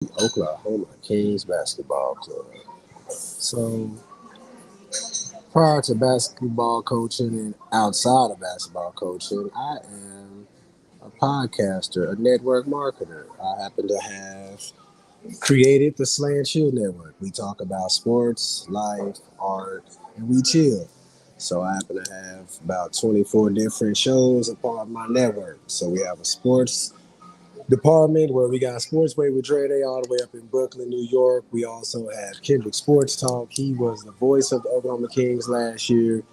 Oklahoma Kings Basketball Club. So, prior to basketball coaching and outside of basketball coaching, I am a podcaster, a network marketer. I happen to have created the Slant Chill Network. We talk about sports, life, art, and we chill. So I happen to have about 24 different shows a part of my network. So we have a sports department where we got Sportsway with Dre Day all the way up in Brooklyn, New York. We also have Kendrick Sports Talk. He was the voice of the Oklahoma Kings last year.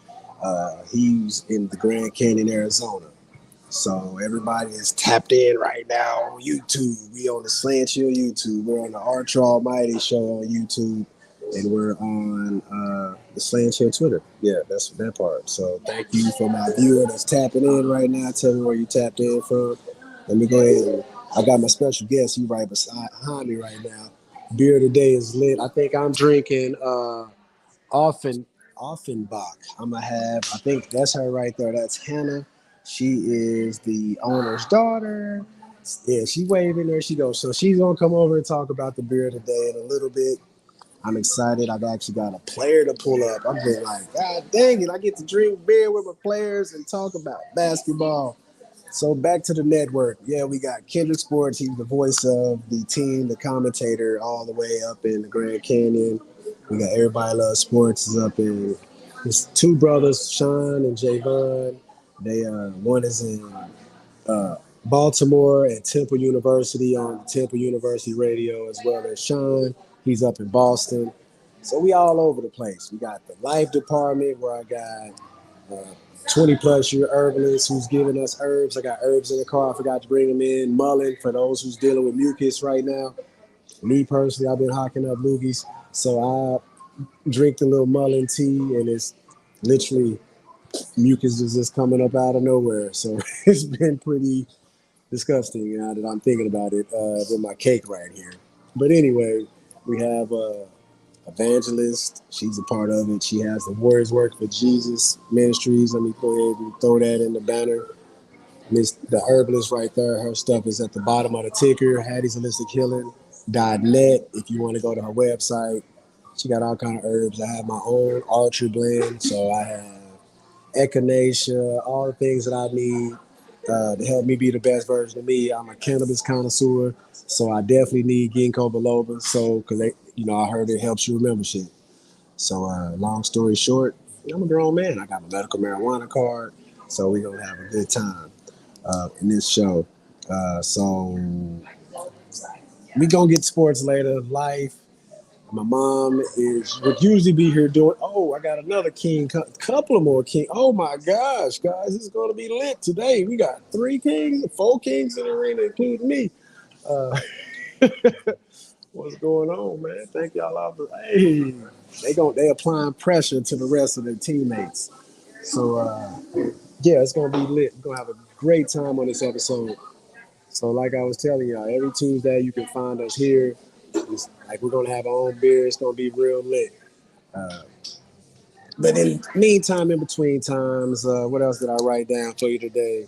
He's in the Grand Canyon, Arizona. So everybody is tapped in right now on YouTube. We on the Slant Chill YouTube. We're on the Archer Almighty show on YouTube. And we're on the Slant Chill Twitter. Yeah, that's that part. So thank you for my viewer that's tapping in right now. Tell me where you tapped in from. Let me go ahead and I got my special guest. He right behind me right now. Beer today is lit. I think I'm drinking Offen Offenbach. I'm gonna have. I think that's her right there. That's Hannah. She is the owner's daughter. Yeah, she waving there. She goes. So she's gonna come over and talk about the beer today in a little bit. I'm excited. I've actually got a player to pull up. I've been like, God dang it! I get to drink beer with my players and talk about basketball. So back to the network. Yeah, we got Kendrick Sports. He's the voice of the team, the commentator, all the way up in the Grand Canyon. We got Everybody Loves Sports is up in. His two brothers, Sean and Javon. They one is in Baltimore at Temple University on the Temple University radio, as well as Sean. He's up in Boston. So we all over the place. We got the life department where I got 20 plus year herbalist who's giving us herbs. I got herbs in the car. I forgot to bring them in. Mullein for those who's dealing with mucus right now. Me personally, I've been hocking up loogies. So I drink the little mullein tea and it's literally mucus is just coming up out of nowhere. So it's been pretty disgusting now that I'm thinking about it with my cake right here. But anyway, we have Evangelist. She's a part of it. She has the Warriors Work for Jesus Ministries. Let me go ahead and throw that in the banner. Miss the herbalist right there. Her stuff is at the bottom of the ticker. Hattie's Holistic Healing.net. If you want to go to her website, she got all kind of herbs. I have my own Archer blend, so I have echinacea, all the things that I need to help me be the best version of me. I'm a cannabis connoisseur, so I definitely need ginkgo biloba. So, because I heard it helps you remember shit. So, long story short, I'm a grown man. I got my medical marijuana card, so we're gonna have a good time in this show. So we gonna get sports later. Life. My mom would usually be here doing. Oh, I got another king, couple of more king. Oh my gosh, guys, it's going to be lit today. We got 3 kings, 4 kings in the arena, including me. Uh, what's going on, man? Thank y'all all for. Hey, they applying pressure to the rest of their teammates. So yeah, it's gonna be lit. We're gonna have a great time on this episode. So like I was telling y'all, every Tuesday you can find us here. It's like we're gonna have our own beer. It's gonna be real lit. Uh, but in meantime, in between times, what else did I write down for you today?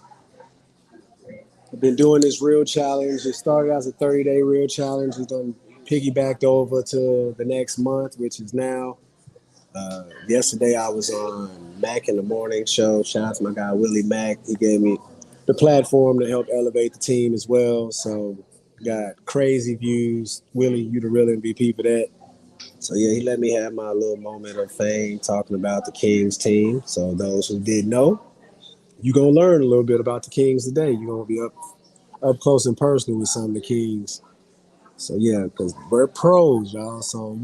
I've been doing this real challenge. It started as a 30-day real challenge. It's done piggybacked over to the next month, which is now. Yesterday I was on Mac in the Morning Show. Shout out to my guy Willie Mack. He gave me the platform to help elevate the team as well. So got crazy views. Willie, you the real MVP for that. So yeah, he let me have my little moment of fame talking about the Kings team. So those who didn't know, you're gonna learn a little bit about the Kings today. You're gonna be up close and personal with some of the Kings. So yeah, because we're pros, y'all. So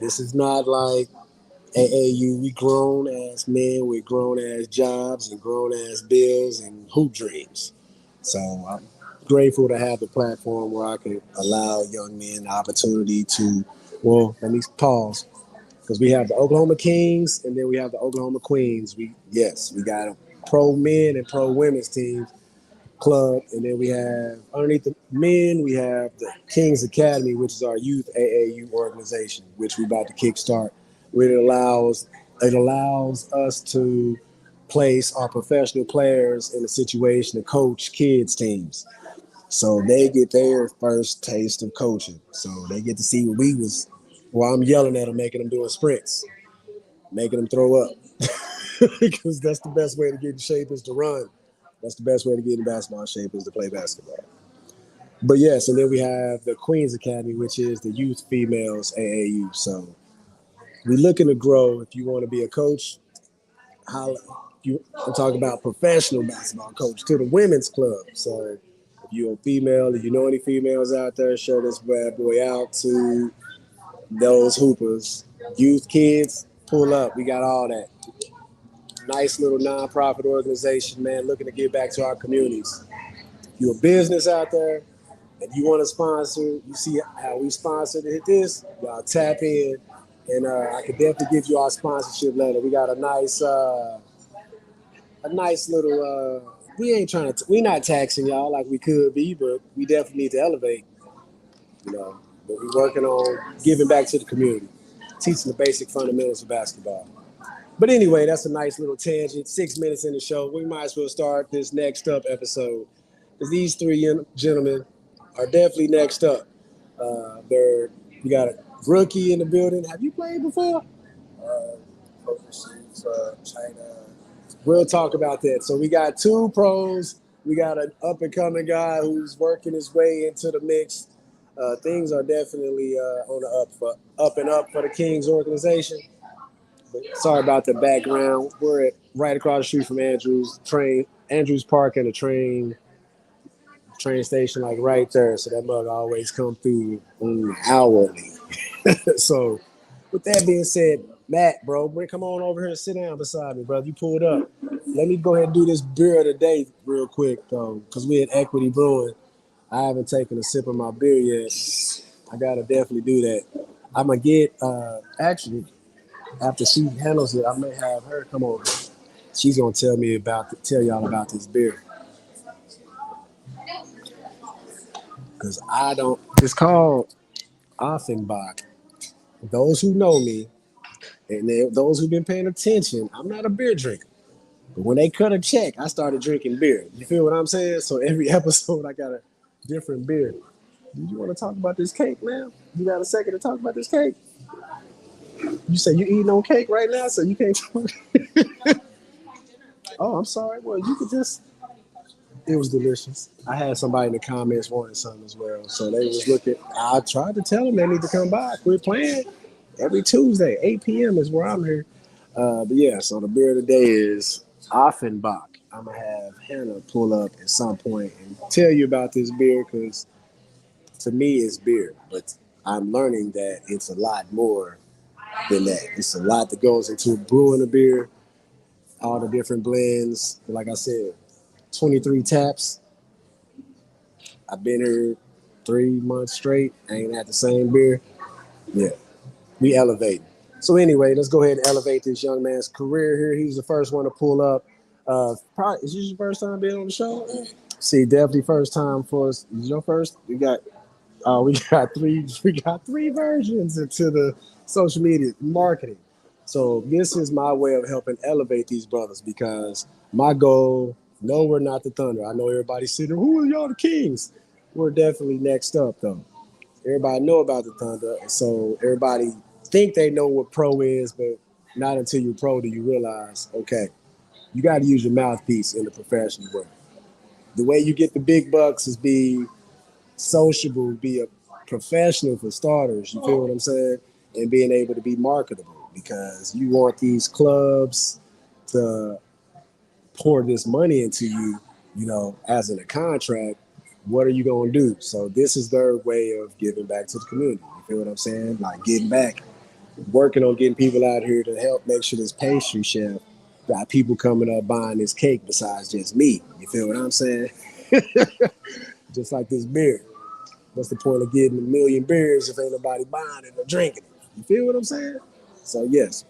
this is not like AAU. We grown ass men with grown ass jobs and grown ass bills and hoop dreams. So I'm grateful to have the platform where I can allow young men the opportunity to. Well, let me pause because we have the Oklahoma Kings and then we have the Oklahoma Queens. We got a pro men and pro women's teams club, and then we have underneath the men we have the Kings Academy, which is our youth AAU organization, which we're about to kickstart. Which it allows us to place our professional players in a situation to coach kids teams. So they get their first taste of coaching. So they get to see what we was. Well, I'm yelling at them, making them doing sprints, making them throw up, because that's the best way to get in shape is to run. That's the best way to get in basketball shape is to play basketball. But yes, and then we have the Queens Academy, which is the youth females AAU. So we're looking to grow. If you want to be a coach, how you I'm talking about professional basketball coach to the women's club. So if you're a female, if you know any females out there, share this bad boy out to those hoopers, youth kids. Pull up. We got all that. Nice little nonprofit organization, man, looking to give back to our communities. If you're a business out there and you want to sponsor, you see how we sponsored this, y'all tap in, and I could definitely give you our sponsorship letter. We got a nice little. We ain't trying to. We not taxing y'all like we could be, but we definitely need to elevate. You know, but we're working on giving back to the community, teaching the basic fundamentals of basketball. But anyway, that's a nice little tangent. 6 minutes in the show. We might as well start this next up episode. Because these three gentlemen are definitely next up. We got a rookie in the building. Have you played before? Overseas, China. We'll talk about that. So we got two pros. We got an up-and-coming guy who's working his way into the mix. Things are definitely on the up and up for the Kings organization. Sorry about the background. We're right across the street from Andrews Park, and a train station, like right there. So that mug always come through hourly. So with that being said, Matt, bro, come on over here and sit down beside me, brother. You pulled up. Let me go ahead and do this beer of the day real quick, though, because we at Equity Brewing. I haven't taken a sip of my beer yet. I gotta definitely do that. I'm gonna get actually. After she handles it, I may have her come over. She's gonna tell y'all about this beer. Cause I don't. It's called Offenbach. Those who know me, and those who've been paying attention, I'm not a beer drinker. But when they cut a check, I started drinking beer. You feel what I'm saying? So every episode, I got a different beer. Do you want to talk about this cake, man? You got a second to talk about this cake? You say you eating on cake right now, so you can't talk. Oh, I'm sorry. Well, you could just. It was delicious. I had somebody in the comments wanting something as well, so they was looking. I tried to tell them they need to come by. We're playing every Tuesday, 8 p.m. is where I'm here. But yeah, so the beer today is Offenbach. I'm gonna have Hannah pull up at some point and tell you about this beer, because to me it's beer, but I'm learning that it's a lot more than that. It's a lot that goes into brewing a beer, all the different blends. Like I said, 23 taps. I've been here 3 months straight. I ain't had the same beer. Yeah, we elevating. So anyway, let's go ahead and elevate this young man's career here. He was the first one to pull up. Probably, is this your first time being on the show? See, definitely first time for us. Is your first? We got three versions into the social media marketing. So this is my way of helping elevate these brothers, because my goal, no, we're not the Thunder. I know everybody's sitting there, who are y'all, the Kings? We're definitely next up, though. Everybody know about the Thunder, and so everybody think they know what pro is, but not until you're pro do you realize, okay, you got to use your mouthpiece in the professional world. The way you get the big bucks is be sociable, be a professional for starters. You feel what I'm saying? And being able to be marketable, because you want these clubs to pour this money into you, as in a contract. What are you going to do? So this is their way of giving back to the community. You feel what I'm saying? Like getting back, working on getting people out here to help make sure this pastry chef got people coming up buying this cake besides just me. You feel what I'm saying? Just like this beer. What's the point of getting a million beers if ain't nobody buying it or drinking it? You feel what I'm saying? So yes,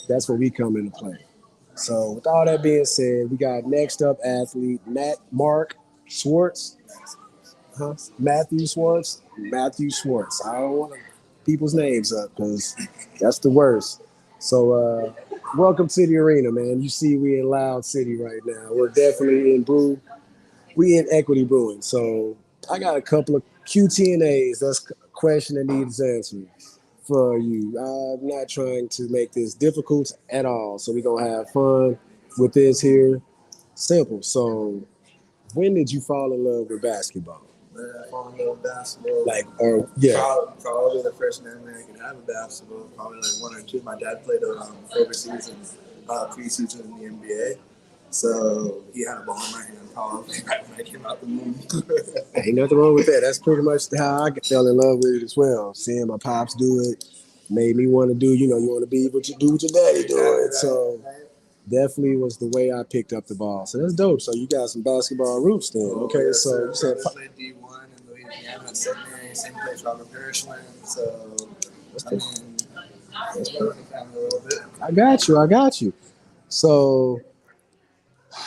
that's where we come into play. So with all that being said, we got next up athlete Mark Schwartz. Matthew Schwartz. I don't want people's names up because that's the worst. So welcome to the arena, man. You see we in Loud City right now. We're definitely in We in Equity Brewing. So I got a couple of QT&As. That's a question that needs answering for you. I'm not trying to make this difficult at all. So we're going to have fun with this here. Simple. So when did you fall in love with basketball? I fall in love with basketball. Probably the first memory I can have of basketball. Probably like one or two. My dad played overseas in preseason in the NBA. So he had a ball in my hand probably right when I came out the womb. Ain't nothing wrong with that. That's pretty much how I fell in love with it as well. Seeing my pops do it made me want to do, you want to be what you do with your daddy doing. So definitely was the way I picked up the ball. So that's dope. So you got some basketball roots then. Okay, yeah, so you said I played D1 in Louisiana at St. Mary, same place Robert Parrish went. So that's where I a little bit. I got you. So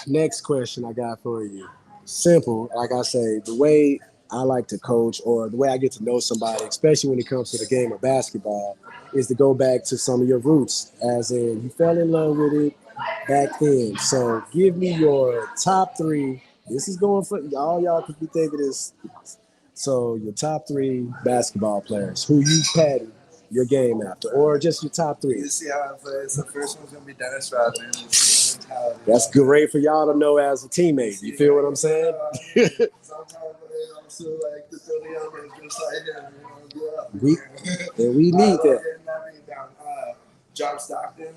next question I got for you. Simple, like I say, the way I like to coach or the way I get to know somebody, especially when it comes to the game of basketball, is to go back to some of your roots, as in you fell in love with it back then. So give me your top three. This is going for all y'all could be thinking this. So your top three basketball players who you pattern your game after, or just your top three. You see how I play. So first one's gonna be Dennis Rodman. That's great for y'all to know as a teammate. You feel what I'm saying? Sometimes I also like to throw the other just like him. We need that. John Stockton,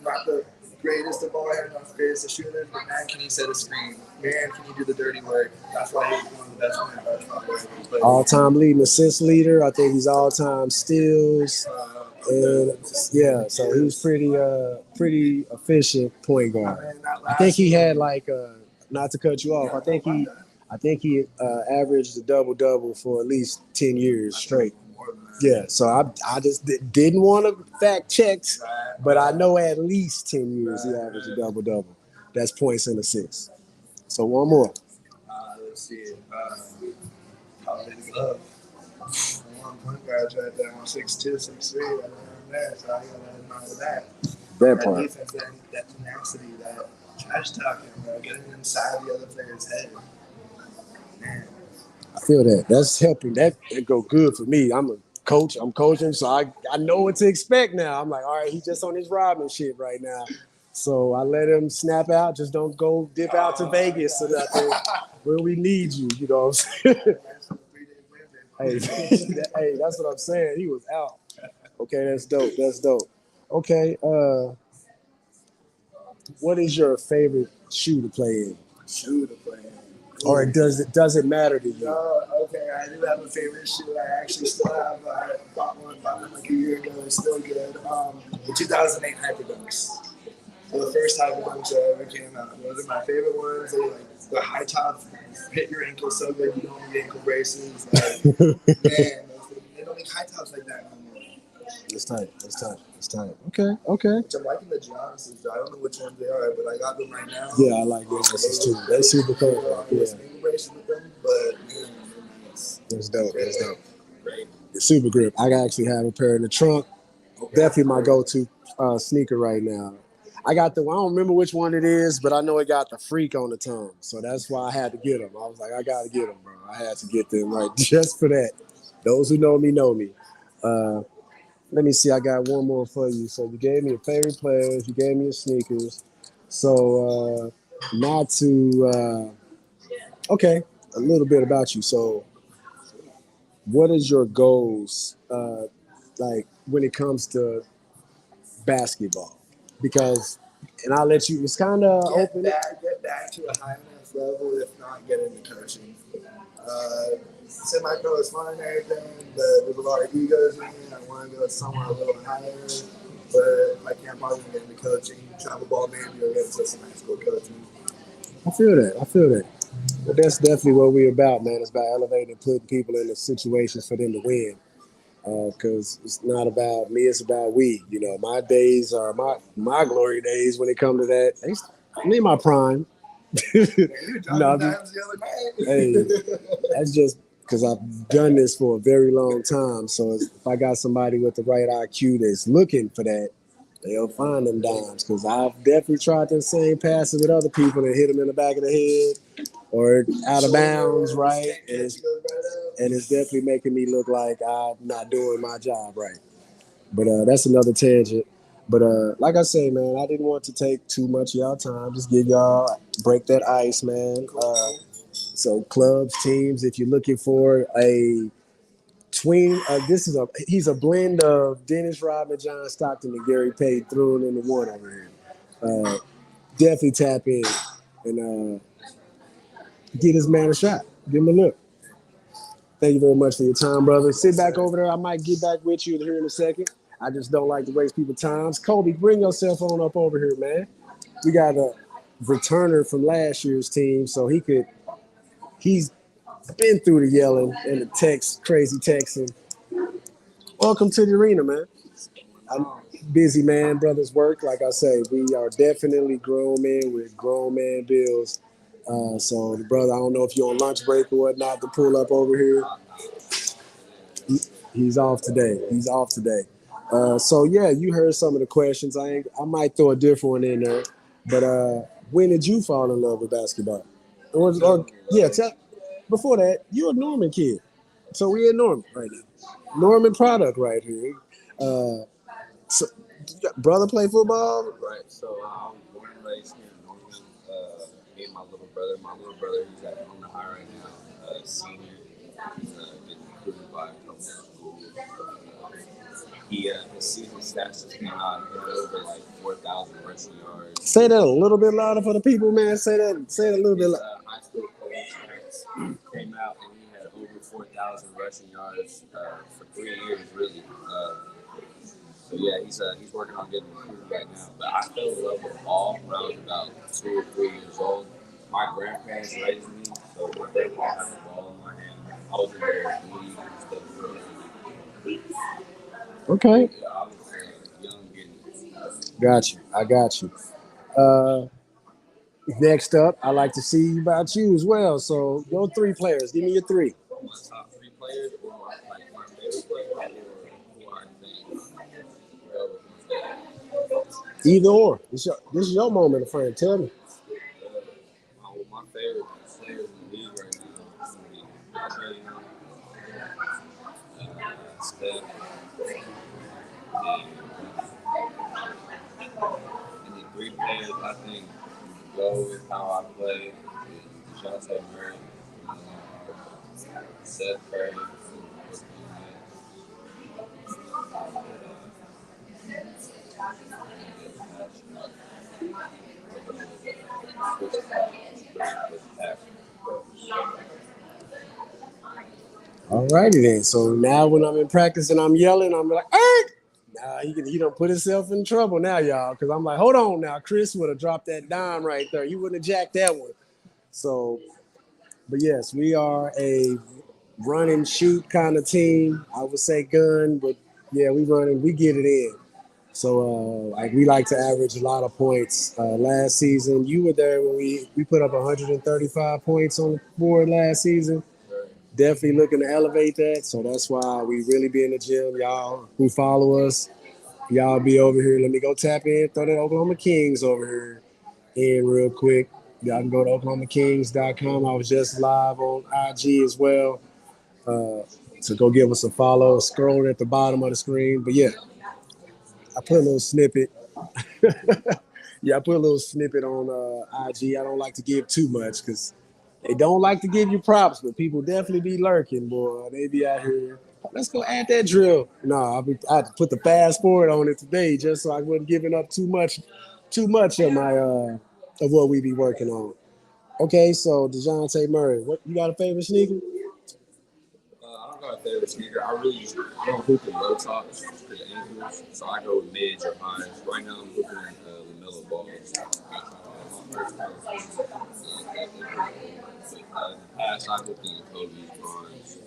not the greatest of all hand, not the greatest of shooters, but man, can he set a screen? Man, can he do the dirty work? That's why he's one of the best players. All-time leading assist leader. I think he's all-time steals. And yeah, so he was pretty efficient point guard. I think he had not to cut you off. I think he averaged a double-double for at least 10 years straight. Yeah, so I just didn't want to fact check, but I know at least 10 years he averaged a double-double. That's points and assists. So one more. Let's see. Probably Love. One point guard right there. I'm 6'2", 6'3". I don't know that, so I gotta admire that. That part. Defense, that tenacity, that trash talking, getting inside the other player's head. Man. I feel that. That's helping. That go good for me. I'm a coach. I'm coaching, so I know what to expect now. I'm like, all right, he's just on his Robin shit right now. So I let him snap out. Just don't go dip out to Vegas so that where we need you. You know what I'm saying? hey, that's what I'm saying. He was out. Okay, that's dope. Okay, what is your favorite shoe to play in? Or does it matter to you? No, okay, I do have a favorite shoe. I actually still have. I bought one like a year ago. It's still good. The 2008 Hyperdunks. So the first Hyperdunks that ever came out. Those are my favorite ones. They like the high top hit your ankle so good you don't need ankle braces. Like, man, they don't make high tops like that no more. It's tight. Okay. Which I'm liking the Giannis's. I don't know which ones they are, but I got them right now. Yeah, I like Giannis's too. They're super cool. Yeah. With them, but man, that's dope. Great. The super grip. I actually have a pair in the trunk. Okay. Definitely my go-to sneaker right now. I don't remember which one it is, but I know it got the freak on the tongue. So that's why I had to get them. I was like, I got to get them, bro. I had to get them right just for that. Those who know me, know me. Let me see. I got one more for you. So you gave me your favorite players. You gave me your sneakers. So okay, a little bit about you. So what is your goals like when it comes to basketball? Because, and I'll let you, it's kind of open. Get back to a high enough level, if not get into coaching. Semi-pro is fun and everything, but there's a lot of egos in me. I want to go somewhere a little higher, but if I can't probably get into coaching, travel ball maybe, or get into some high school coaching. I feel that. Well, that's definitely what we're about, man. It's about elevating and putting people in the situations for them to win. Because it's not about me, it's about we. You know, my days are my glory days when it comes to that. I'm in my prime. No, hey, that's just because I've done this for a very long time. So if I got somebody with the right IQ that's looking for that, they'll find them dimes. Because I've definitely tried the same passes with other people and hit them in the back of the head or out of bounds, Shoulders, right? can't catch, goes right up. And it's definitely making me look like I'm not doing my job right. But that's another tangent. But like I say, man, I didn't want to take too much of y'all time. Just give y'all break that ice, man. So clubs, teams, if you're looking for a tween, he's a blend of Dennis Rodman, John Stockton, and Gary Payton thrown into one over here. Uh, definitely tap in and get this man a shot. Give him a look. Thank you very much for your time, brother. Sit back over there. I might get back with you here in a second. I just don't like to waste people's times. Kobe, bring your cell phone up over here, man. We got a returner from last year's team, so he's been through the yelling and the text, crazy texting. Welcome to the arena, man. I'm busy, man. Brothers work. Like I say, we are definitely grown men with grown man bills. So the brother, I don't know if you're on lunch break or whatnot to pull up over here. He's off today. He's off today. So yeah, you heard some of the questions. I might throw a different one in there. But when did you fall in love with basketball? Or yeah, before that, you're a Norman kid. So we in Norman right now. Norman product right here. Uh, so, brother play football? Right. So I was born and raised here in Norman. Me and my little brother. My little brother, he's at Norman High right now, senior. He's getting recruited by a couple of schools. His season stats just came out. He had over like 4,000 rushing yards. Say that a little bit louder for the people, man. Say it a little bit louder. High school coach stats came out and he had over 4,000 rushing yards for 3 years, really. So yeah, he's working on getting recruited right now. But I fell in love with ball when I was about 2 or 3 years old. My grandparents raised me, so my grandpa had the ball in my hand. I was in there league and stuff. Okay. Yeah, I was young getting Got you. I got you. Uh, Next up, I like to see about you as well. So your three players. Give me your three. my top 3 players, or my favorite player, or who I think well with my Either or. This is your moment of fame. Tell me. my favorite players in the league right now is Andre, Steph, and the 3 players I think go with how I play is Dejounte Murray, Seth Curry, All righty then. So now when I'm in practice and I'm yelling, I'm like, hey! Nah, he don't put himself in trouble now, y'all. Because I'm like, hold on now. Chris would have dropped that dime right there. He wouldn't have jacked that one. So, but yes, we are a run and shoot kind of team. I would say gun, but yeah, we run and we get it in. So like we like to average a lot of points. Last season, you were there when we put up 135 points on the board last season. Definitely looking to elevate that. So that's why we really be in the gym. Y'all who follow us, y'all be over here. Let me go tap in, throw that Oklahoma Kings over here in real quick. Y'all can go to OklahomaKings.com. I was just live on IG as well. So go give us a follow. Scroll at the bottom of the screen. But yeah, I put a little snippet. Yeah, I put a little snippet on IG. I don't like to give too much because they don't like to give you props, but people definitely be lurking, boy. They be out here. Let's go add that drill. No, I put the fast forward on it today just so I wasn't giving up too much of my of what we be working on. Okay, so DeJounte Murray, what you got a favorite sneaker? I don't got a favorite sneaker. I don't hoop in low tops for the ankles, so I go with mids or highs. Right now I'm hooping LaMelo balls. My first pair of shoes, in the past I hooped in Kobe's Bronze.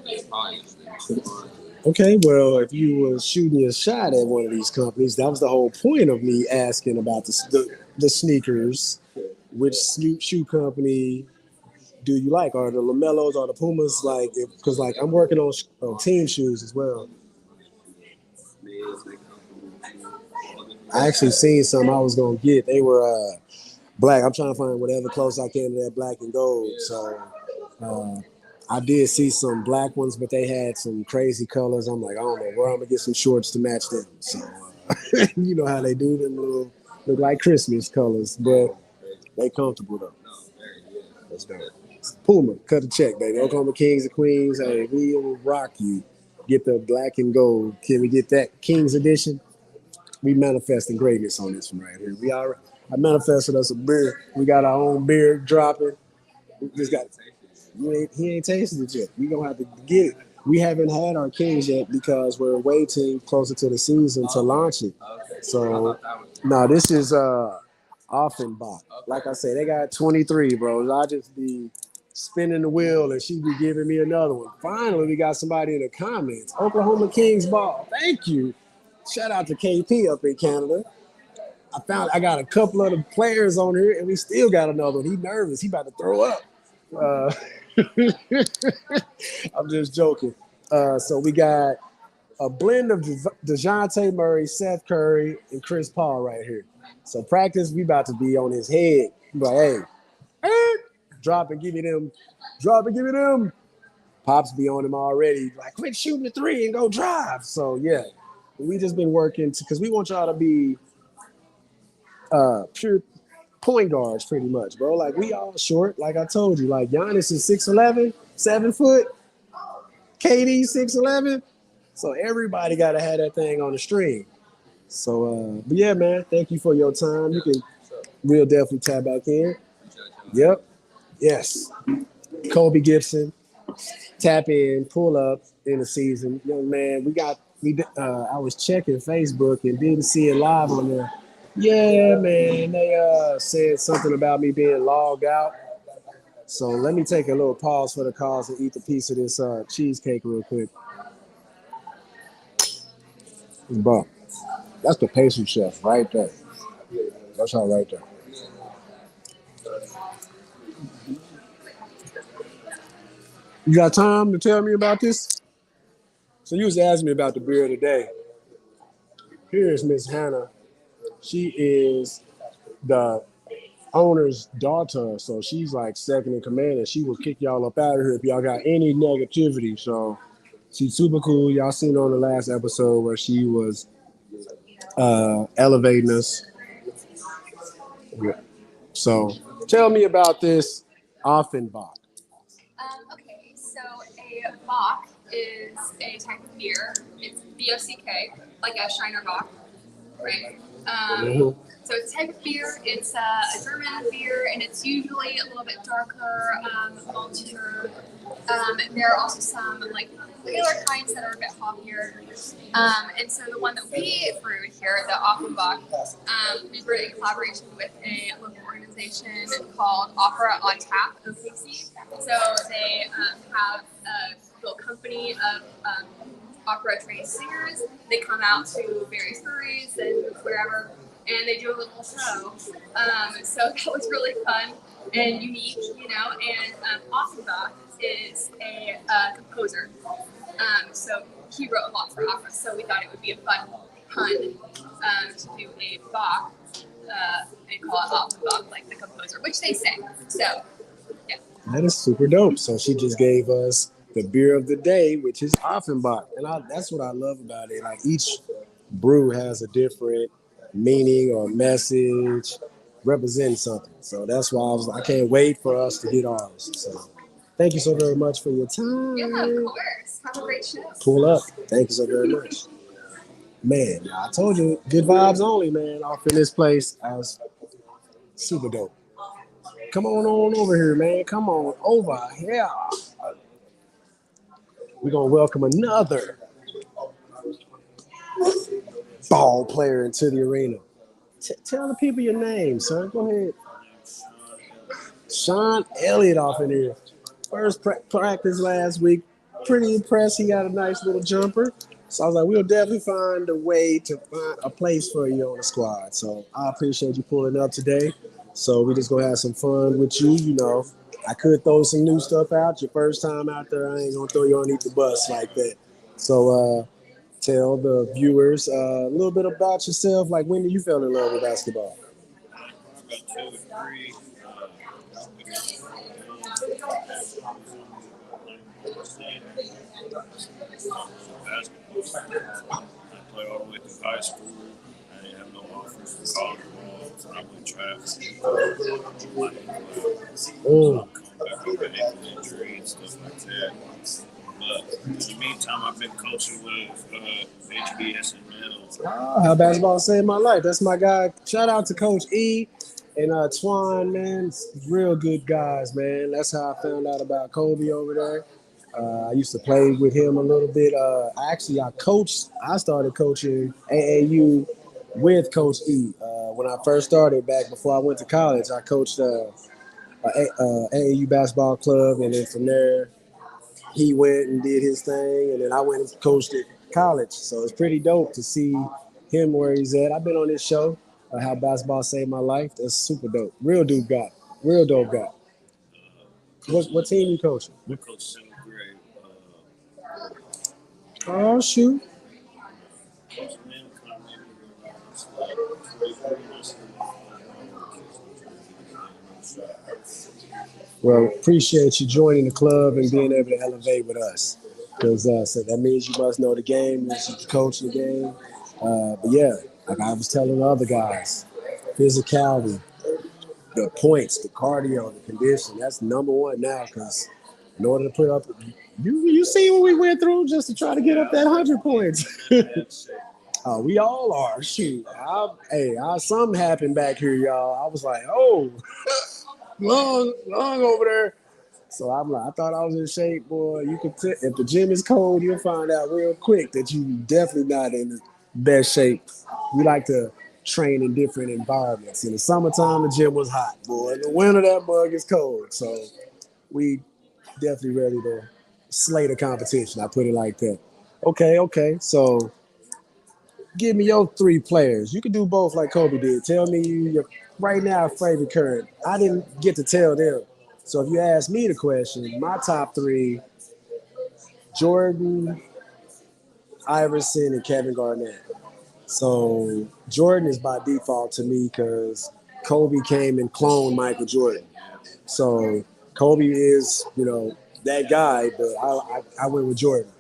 Yeah, probably just them 2 Bronze. Okay, well, if you were shooting a shot at one of these companies, that was the whole point of me asking about the sneakers. Which shoe company do you like? Are the Lamellos or the Pumas like? Because like I'm working on team shoes as well. Mids, they come from I actually seen some I was gonna get. They were Black. I'm trying to find whatever close I can to that black and gold. So I did see some black ones, but they had some crazy colors. I'm like, I don't know where I'm gonna get some shorts to match them. So you know how they do them little look like Christmas colors, but they comfortable though. Let's go. Puma, cut a check, baby. Oklahoma Kings and Queens. Hey, we will rock you. Get the black and gold. Can we get that Kings edition? We manifesting greatness on this one right here. I manifested us a beer. We got our own beer dropping. We just got he ain't tasted it yet. We gonna have to get it. We haven't had our Kings yet because we're waiting closer to the season to launch it. So no, this is Offenbach. Like I say, they got 23, bro. I just be spinning the wheel and she be giving me another one. Finally, we got somebody in the comments. Oklahoma Kings ball. Thank you. Shout out to KP up in Canada. I got a couple of the players on here, and we still got another one. He nervous. He about to throw up. I'm just joking. So we got a blend of DeJounte Murray, Seth Curry, and Chris Paul right here. So practice, we about to be on his head. Like, hey, drop and give me them. Drop and give me them. Pops be on him already. Like, quit shooting the three and go drive. So, yeah, we just been working because we want y'all to be pure point guards pretty much, bro. Like, we all short. Like I told you, like, Giannis is 6'11", 7 foot. KD 6'11". So everybody got to have that thing on the string. So, but yeah, man, thank you for your time. We'll definitely tap back in. Yep. Yes. Kobe Gibson, tap in, pull up in the season. Young man, I was checking Facebook and didn't see it live on there. Yeah, man, they said something about me being logged out. So let me take a little pause for the cause and eat a piece of this cheesecake real quick. Bro, that's the pastry chef right there. That's her right there. You got time to tell me about this? So you was asking me about the beer today. Here's Miss Hannah. She is the owner's daughter, so she's like second in command, and she will kick y'all up out of here if y'all got any negativity. So she's super cool. Y'all seen her on the last episode where she was elevating us. Yeah. So tell me about this Offenbach. Okay, so a Bock is a type of beer. It's B-O-C-K, like a Shiner Bock, right? So it's a type of beer. It's a German beer, and it's usually a little bit darker, maltier. There are also some like regular kinds that are a bit hoppier. And so the one that we brewed here, the Offenbach, we brewed in collaboration with a local organization called Opera on Tap, OKC. So they have a little company of opera trained singers. They come out to various breweries and wherever, and they do a little show. So that was really fun and unique, you know. And Offenbach is a composer. So he wrote a lot for opera. So we thought it would be a fun pun to do a Bach and call it Offenbach, like the composer, which they say. So, yeah. That is super dope. So she just gave us the beer of the day, which is Offenbach. And that's what I love about it. Like each brew has a different meaning or message, representing something. So that's why I can't wait for us to get ours. So thank you so very much for your time. Yeah, of course. Have a great show. Pull up. Thank you so very much. Man, I told you, good vibes only, man. Off in this place. I was super dope. Come on over here, man. Come on over here. We're going to welcome another ball player into the arena. Tell the people your name, sir. Go ahead. Sean Elliott off in here. First practice last week. Pretty impressed. He got a nice little jumper. So I was like, we'll definitely find a way to find a place for you on the squad. So I appreciate you pulling up today. So we just going to have some fun with you. You know, I could throw some new stuff out. Your first time out there, I ain't going to throw you underneath the bus like that. So tell the viewers a little bit about yourself. Like, when did you fell in love with basketball? about 2 or 3. Basketball. I played all the way through high school. I didn't have no offers for college ball, so I went traveling. Come back with an ankle injury and stuff like that. But in the meantime, I've been coaching with HBSML. How basketball saved my life. That's my guy. Shout out to Coach E and Twan, man. Real good guys, man. That's how I found out about Kobe over there. I used to play with him a little bit. I started coaching AAU with Coach E. When I first started back before I went to college, I coached AAU basketball club, and then from there, he went and did his thing, and then I went and coached at college. So it's pretty dope to see him where he's at. I've been on this show, How Basketball Saved My Life. That's super dope. Real dope guy. Real dope guy. What team you coaching? I coach 7th grade. Oh, shoot. Well, appreciate you joining the club and being able to elevate with us. Because so that means you must know the game, you should coach the game. But yeah, like I was telling the other guys, physicality, the points, the cardio, the condition, that's number one now. Because in order to put up, you see what we went through just to try to get up that 100 points. We all are. Shoot. Something happened back here, y'all. I was like, oh, long over there. So I'm like, I thought I was in shape, boy. You could if the gym is cold, you'll find out real quick that you definitely not in the best shape. We like to train in different environments. In the summertime, the gym was hot, boy. In the winter, that mug is cold. So we definitely ready to slay the competition. I put it like that. Okay. So give me your 3 players. You can do both like Kobe did. Tell me your right now favorite current. I didn't get to tell them. So if you ask me the question, my top 3, Jordan, Iverson, and Kevin Garnett. So Jordan is by default to me because Kobe came and cloned Michael Jordan. So Kobe is, that guy, but I went with Jordan.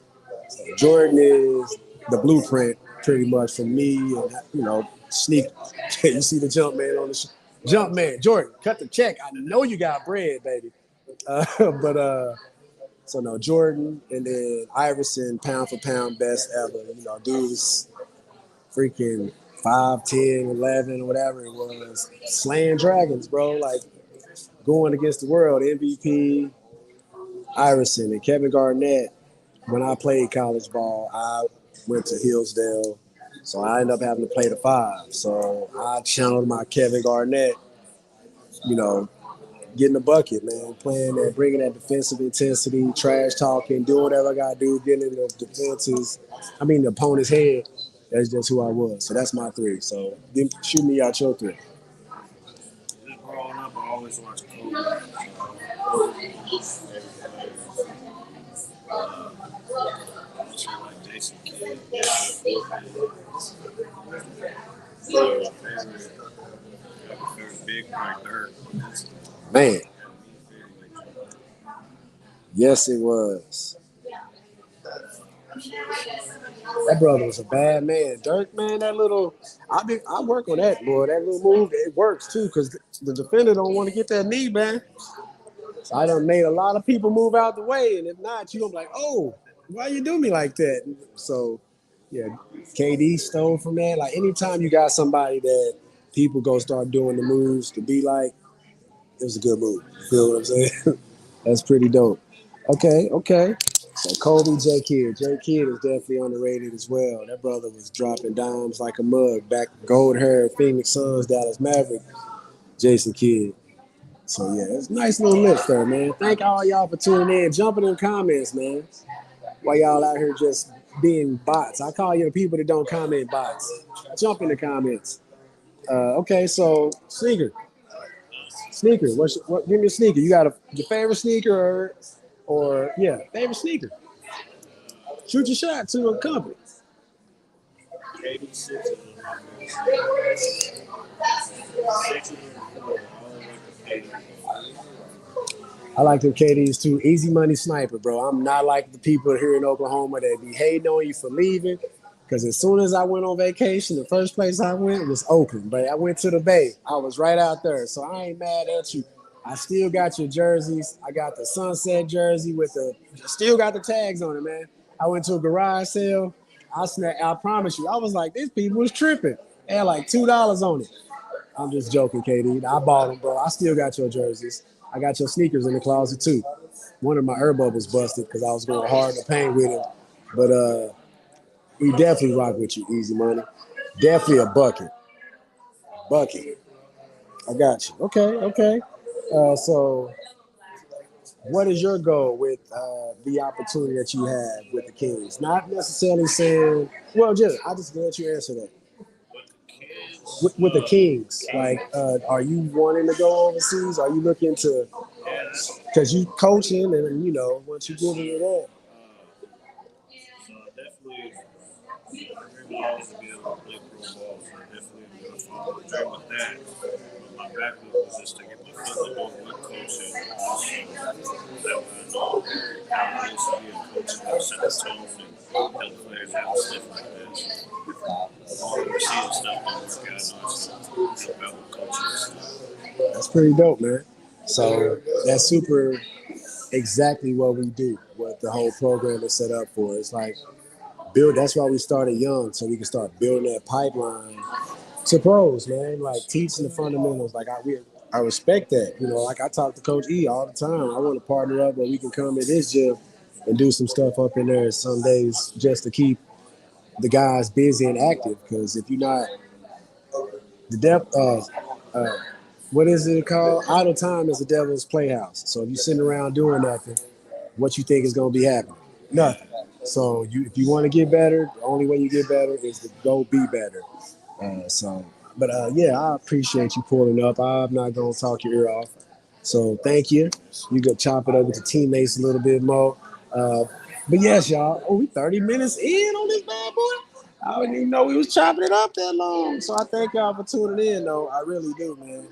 So Jordan is the blueprint pretty much for me, and sneak. You see the jump man on the jump man, Jordan, cut the check. I know you got bread, baby. So no, Jordan, and then Iverson, pound for pound, best ever. Dude is freaking 5'10", 11, whatever it was, slaying dragons, bro. Like going against the world, MVP. Iverson and Kevin Garnett. When I played college ball, I went to Hillsdale, so I ended up having to play the 5. So I channeled my Kevin Garnett, getting the bucket, man, playing that, bringing that defensive intensity, trash talking, doing whatever I got to do, getting in the opponent's head. That's just who I was. So that's my 3. So shoot me out your 3. Growing up, I always watched Kobe. Like Jason Kidd. Favorite big like Dirk. Man. Yes, it was. That brother was a bad man. Dirk, man, I work on that, boy. That little move, it works too, because the defender don't want to get that knee, man. So I done made a lot of people move out the way, and if not, you gonna be like, oh, why you do me like that? So, yeah, KD stole from that. Like anytime you got somebody that people go start doing the moves to be like, it was a good move. You feel what I'm saying? That's pretty dope. Okay. So Kobe, J Kidd. J Kidd is definitely underrated as well. That brother was dropping dimes like a mug. Back gold hair, Phoenix Suns, Dallas Maverick, Jason Kidd. So yeah, it's a nice little list there, man. Thank all y'all for tuning in. Jumping in the comments, man. While y'all out here just being bots. I call you the people that don't comment bots. Jump in the comments. Okay, so sneaker. Give me a sneaker. You got your favorite sneaker favorite sneaker. Shoot your shot to a company. KD sixes on my board. Sixes and four. I don't like the KD. I like them KDs too. Easy money sniper, bro. I'm not like the people here in Oklahoma that be hating on you for leaving. Because as soon as I went on vacation, the first place I went was Oakland. But I went to the Bay. I was right out there. So I ain't mad at you. I still got your jerseys. I got the sunset jersey with still got the tags on it, man. I went to a garage sale. I promise you, I was like, these people was tripping. They had like $2 on it. I'm just joking, KD. I bought them, bro. I still got your jerseys. I got your sneakers in the closet too. One of my air bubbles busted because I was going hard in the paint with it. But we definitely rock with you, Easy Money. Definitely a bucket. Bucket. I got you. Okay. So what is your goal with the opportunity that you have with the Kings? Not necessarily saying, well, I just gonna let you answer that. With the Kings, like, are you wanting to go overseas? Are you looking to, because you coaching and once you get into that, So definitely, my dream will always be able to play pro ball. So definitely going to follow the dream with that. But my backup was just to get my foot in the door with coaching. That way I know how it is to be a coach and set the tone and help players out stuff like that. All the receiving stuff don't work out. I know it's about coaching and stuff. that's pretty dope, man. So that's super exactly what we do, what the whole program is set up for. It's like that's why we started young, so we can start building that pipeline to pros, man. Like teaching the fundamentals. Like I respect that. Like I talk to Coach E all the time. I want to partner up where we can come in this gym and do some stuff up in there some days just to keep the guys busy and active. Because if you're not the depth, what is it called? Idle time is the devil's playhouse. So if you're sitting around doing nothing, what you think is going to be happening? Nothing. So if you want to get better, the only way you get better is to go be better. Yeah, I appreciate you pulling up. I'm not going to talk your ear off. So thank you. You can chop it up with your teammates a little bit more. But yes, y'all. We 30 minutes in on this bad boy. I didn't even know we was chopping it up that long. So I thank y'all for tuning in, though. I really do, man.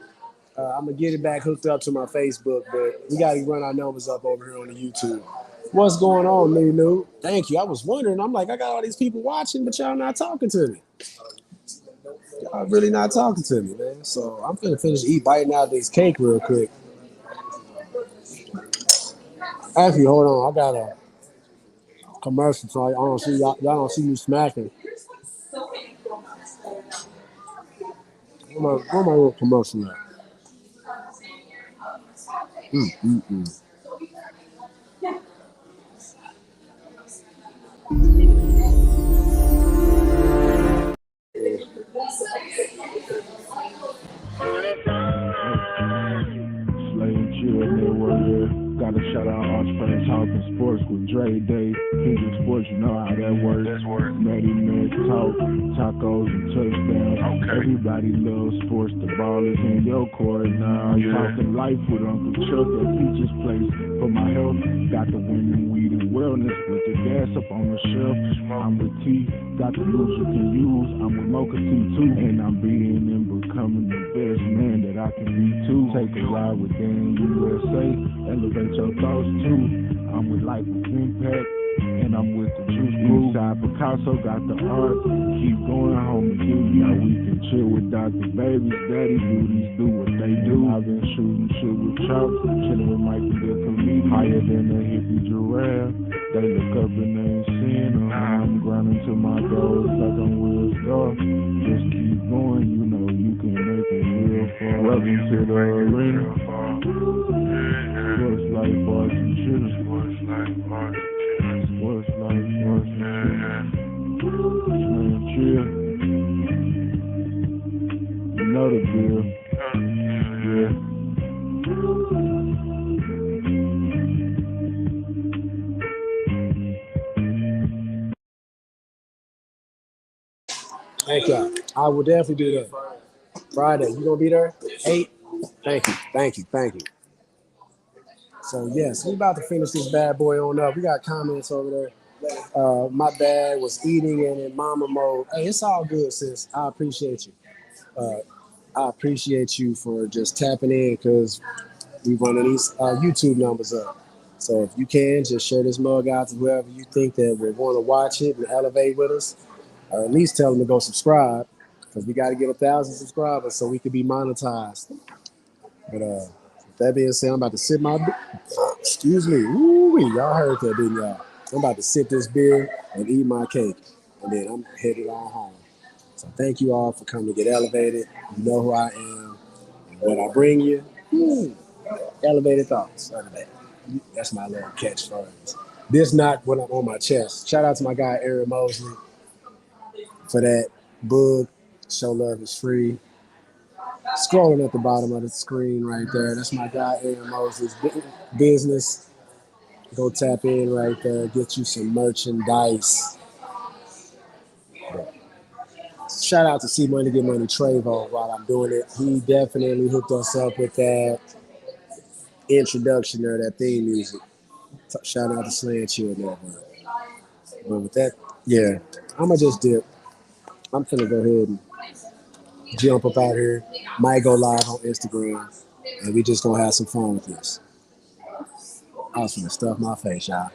I'm going to get it back hooked up to my Facebook, but we got to run our numbers up over here on the YouTube. What's going on, Nunu? Thank you. I was wondering. I'm like, I got all these people watching, but y'all not talking to me. Y'all really not talking to me, man. So I'm going to finish biting out this cake real quick. Actually, hold on. I got a commercial, so I don't see y'all don't see me smacking. Where my little commercial at? Gotta shout out Archfans Talking Sports with Dre Day. Kendrick Sports, you know how that works. Matty Mac Talk, tacos and touchdowns. Okay. Everybody loves sports. The ball is in your court now. Talking life with Uncle Chuck at Peach's Place. For my health, got the women, weed, and wellness with the gas up on the shelf. I'm with T, got the news you can use. I'm with Mocha T too, and I'm being and becoming the best man that I can be too. Take a ride with Dan USA. Elevate your thoughts too. I'm with Life with Impact, and I'm with the Juice Crew. Inside Picasso got the art. Keep going home and give you. Now we can chill with Dr. Babies, Daddy Duties, do what they do. I've been shooting shit with Chop, chilling with Mike and the comedian. Higher than a hippie giraffe. They look up and they ain't seeing them. I'm grinding to my goals like I'm Will Star. Just keep going, you know you can make it real far. Welcome to the arena. Sports like bars and chill. Sports like bars and chill. Sports like bars and chill. You know the deal. Yeah. Thank y'all. I will definitely do that. Friday. You gonna be there? 8? Thank you. So yes, we about to finish this bad boy on up. We got comments over there. My bad, was eating and in mama mode. Hey, it's all good, sis. I appreciate you. I appreciate you for just tapping in because we running these YouTube numbers up. So if you can, just share this mug out to whoever you think that would want to watch it and elevate with us, or at least tell them to go subscribe because we got to get 1,000 subscribers so we can be monetized. But with that being said, I'm about to sip my. Excuse me. Ooh, y'all heard that, didn't y'all? I'm about to sip this beer and eat my cake, and then I'm headed on home. So thank you all for coming to get elevated. You know who I am and what I bring you. Elevated thoughts. Other than that. That's my little catchphrase. This not what I'm on my chest. Shout out to my guy Aaron Mosley for that book. Show Love is Free. Scrolling at the bottom of the screen right there. That's my guy Aaron Mosley's business. Go tap in right there. Get you some merchandise. Shout out to C Money Get Money Trevo while I'm doing it. He definitely hooked us up with that introduction there, that theme music. Shout out to Slant Chill there. But with that, yeah, I'ma just dip. I'm finna go ahead and jump up out here. Might go live on Instagram, and we just gonna have some fun with this. I was finna stuff my face, y'all.